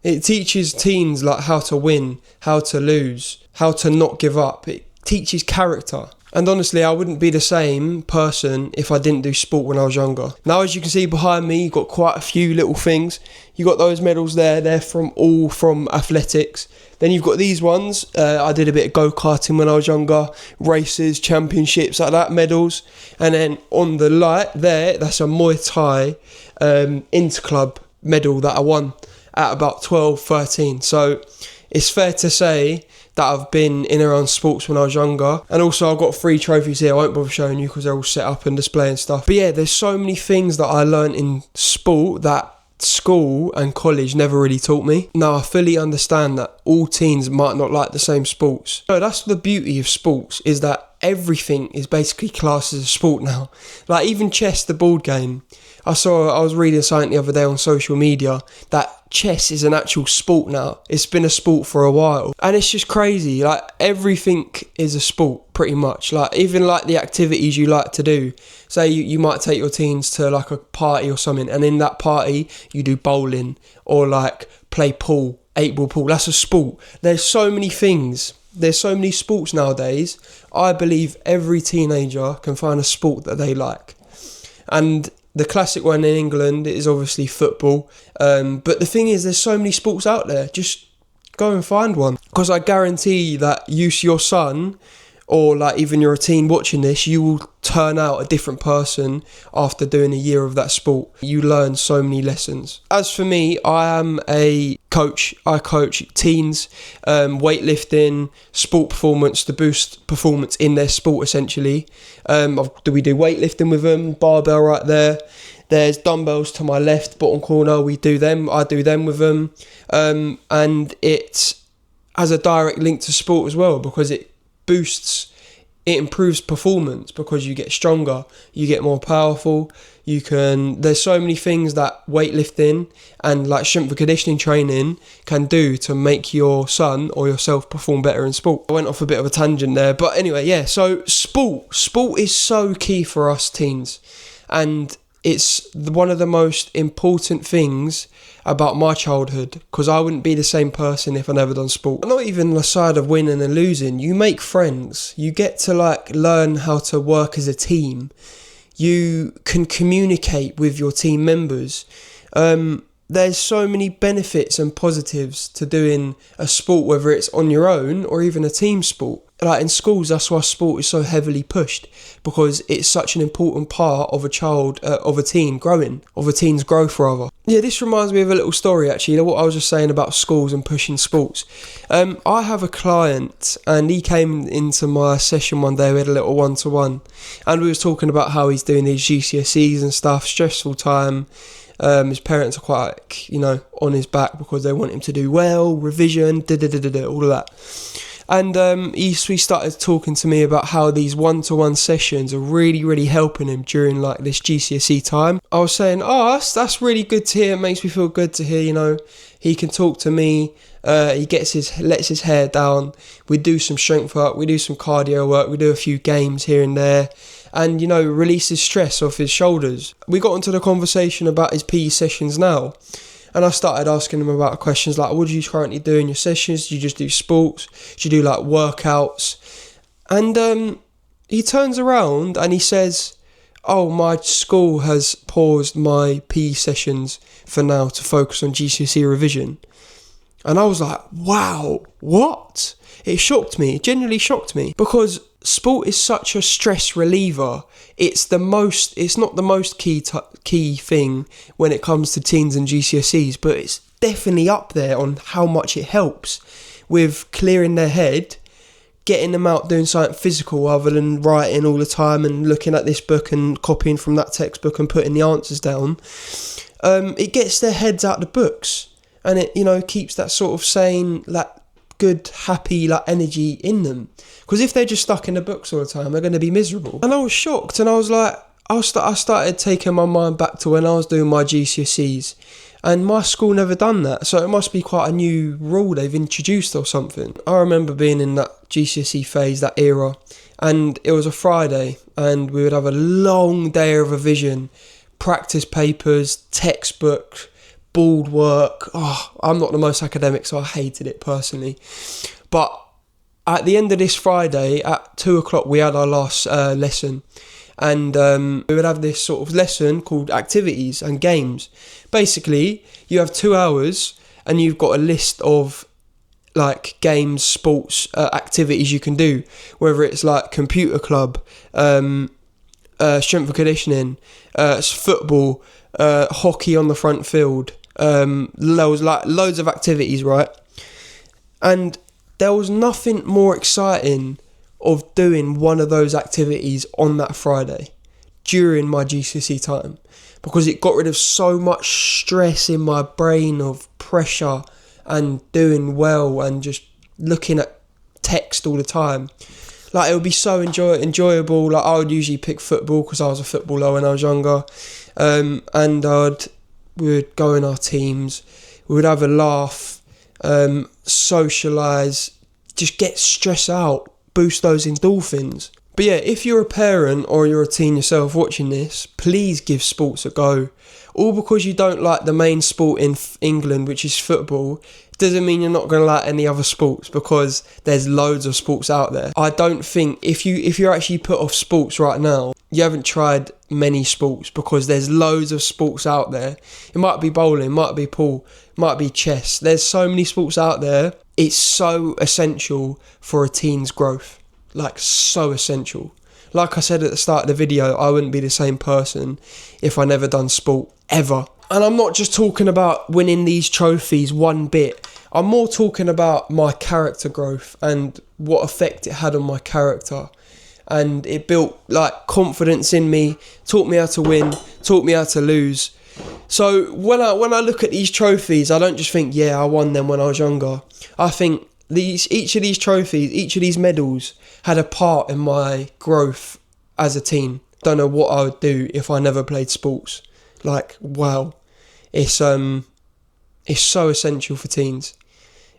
It teaches teens like how to win, how to lose, how to not give up. It teaches character. And honestly, I wouldn't be the same person if I didn't do sport when I was younger. Now, as you can see behind me, you've got quite a few little things. You got those medals there. They're all from athletics. Then you've got these ones. I did a bit of go-karting when I was younger. Races, championships, like that, medals. And then on the light there, that's a Muay Thai inter-club medal that I won at about 12, 13. So it's fair to say that I've been in and around sports when I was younger. And also I've got 3 trophies here. I won't bother showing you because they're all set up and displaying stuff. But yeah, there's so many things that I learned in sport that school and college never really taught me. Now, I fully understand that all teens might not like the same sports. So that's the beauty of sports, is that everything is basically classed as a sport now. Like even chess, the board game. I was reading something the other day on social media that chess is an actual sport now. It's been a sport for a while. And it's just crazy. Like everything is a sport pretty much. Like even like the activities you like to do. Say you might take your teens to like a party or something, and in that party you do bowling or like play pool, 8-ball pool. That's a sport. There's so many things. There's so many sports nowadays. I believe every teenager can find a sport that they like. And the classic one in England is obviously football. But the thing is, there's so many sports out there. Just go and find one. Because I guarantee that your son, or like even you're a teen watching this, you will turn out a different person after doing a year of that sport. You learn so many lessons. As for me, I am a coach. I coach teens, weightlifting, sport performance, to boost performance in their sport essentially. We do weightlifting with them, barbell right there. There's dumbbells to my left bottom corner. I do them with them. And it has a direct link to sport as well, because it improves performance, because you get stronger, you get more powerful. There's so many things that weightlifting and like strength and conditioning training can do to make your son or yourself perform better in sport. I went off a bit of a tangent there, but anyway, yeah, so sport is so key for us teens, and it's one of the most important things about my childhood, because I wouldn't be the same person if I never done sport. Not even the side of winning and losing. You make friends. You get to like learn how to work as a team. You can communicate with your team members. There's so many benefits and positives to doing a sport, whether it's on your own or even a team sport. Like in schools, that's why sport is so heavily pushed, because it's such an important part of a teen's growth rather. Yeah, this reminds me of a little story actually, what I was just saying about schools and pushing sports. I have a client, and he came into my session one day. We had a little one-to-one, and we was talking about how he's doing these GCSEs and stuff, stressful time. His parents are quite, on his back because they want him to do well, revision, all of that. And he started talking to me about how these one-to-one sessions are really, really helping him during like this GCSE time. I was saying, that's really good to hear. It makes me feel good to hear, he can talk to me. He lets his hair down. We do some strength work. We do some cardio work. We do a few games here and there. And, releases stress off his shoulders. We got into the conversation about his PE sessions now. And I started asking him about questions like, what do you currently do in your sessions? Do you just do sports? Do you do like workouts? And he turns around and he says, my school has paused my PE sessions for now to focus on GCSE revision. And I was like, wow, what? It shocked me. It genuinely shocked me, because sport is such a stress reliever. It's not the most key thing when it comes to teens and GCSEs, but it's definitely up there on how much it helps with clearing their head, getting them out doing something physical rather than writing all the time and looking at this book and copying from that textbook and putting the answers down. It gets their heads out the books, and it keeps that sort of sane, that good, happy energy in them. Because if they're just stuck in the books all the time, they're going to be miserable. And I was shocked, and I was like, I started taking my mind back to when I was doing my GCSEs, and my school never done that, so it must be quite a new rule they've introduced or something. I remember being in that GCSE phase, that era, and it was a Friday, and we would have a long day of revision, practice papers, textbook, board work. Oh, I'm not the most academic, so I hated it personally. But at the end of this Friday, at 2 o'clock, we had our last lesson. And we would have this sort of lesson called activities and games. Basically, you have 2 hours and you've got a list of like games, sports, activities you can do, whether it's like computer club, strength and conditioning, football, hockey on the front field, loads of activities, right? And there was nothing more exciting of doing one of those activities on that Friday during my GCSE time, because it got rid of so much stress in my brain of pressure and doing well and just looking at text all the time. Like, it would be so enjoyable. Like, I would usually pick football because I was a footballer when I was younger, and we would go in our teams, we would have a laugh, socialise, just get stress out, boost those endorphins. But yeah, if you're a parent or you're a teen yourself watching this, please give sports a go. All because you don't like the main sport in England, which is football, doesn't mean you're not going to like any other sports, because there's loads of sports out there. I don't think, if you're actually put off sports right now, you haven't tried many sports, because there's loads of sports out there. It might be bowling, might be pool, might be chess. There's so many sports out there. It's so essential for a teen's growth. Like, so essential. Like I said at the start of the video, I wouldn't be the same person if I never done sport, ever. And I'm not just talking about winning these trophies one bit. I'm more talking about my character growth and what effect it had on my character. And it built like confidence in me, taught me how to win, taught me how to lose. So when I look at these trophies, I don't just think, yeah, I won them when I was younger. I think each of these trophies, each of these medals had a part in my growth as a teen. Don't know what I would do if I never played sports. Like, wow, it's so essential for teens.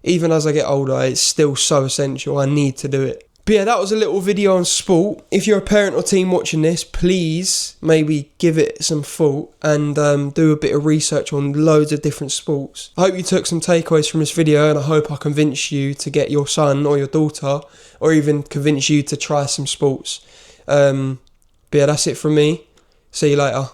Even as I get older, it's still so essential. I need to do it. But yeah, that was a little video on sport. If you're a parent or teen watching this, please maybe give it some thought and do a bit of research on loads of different sports. I hope you took some takeaways from this video, and I hope I convinced you to get your son or your daughter, or even convince you to try some sports. But yeah, that's it from me. See you later.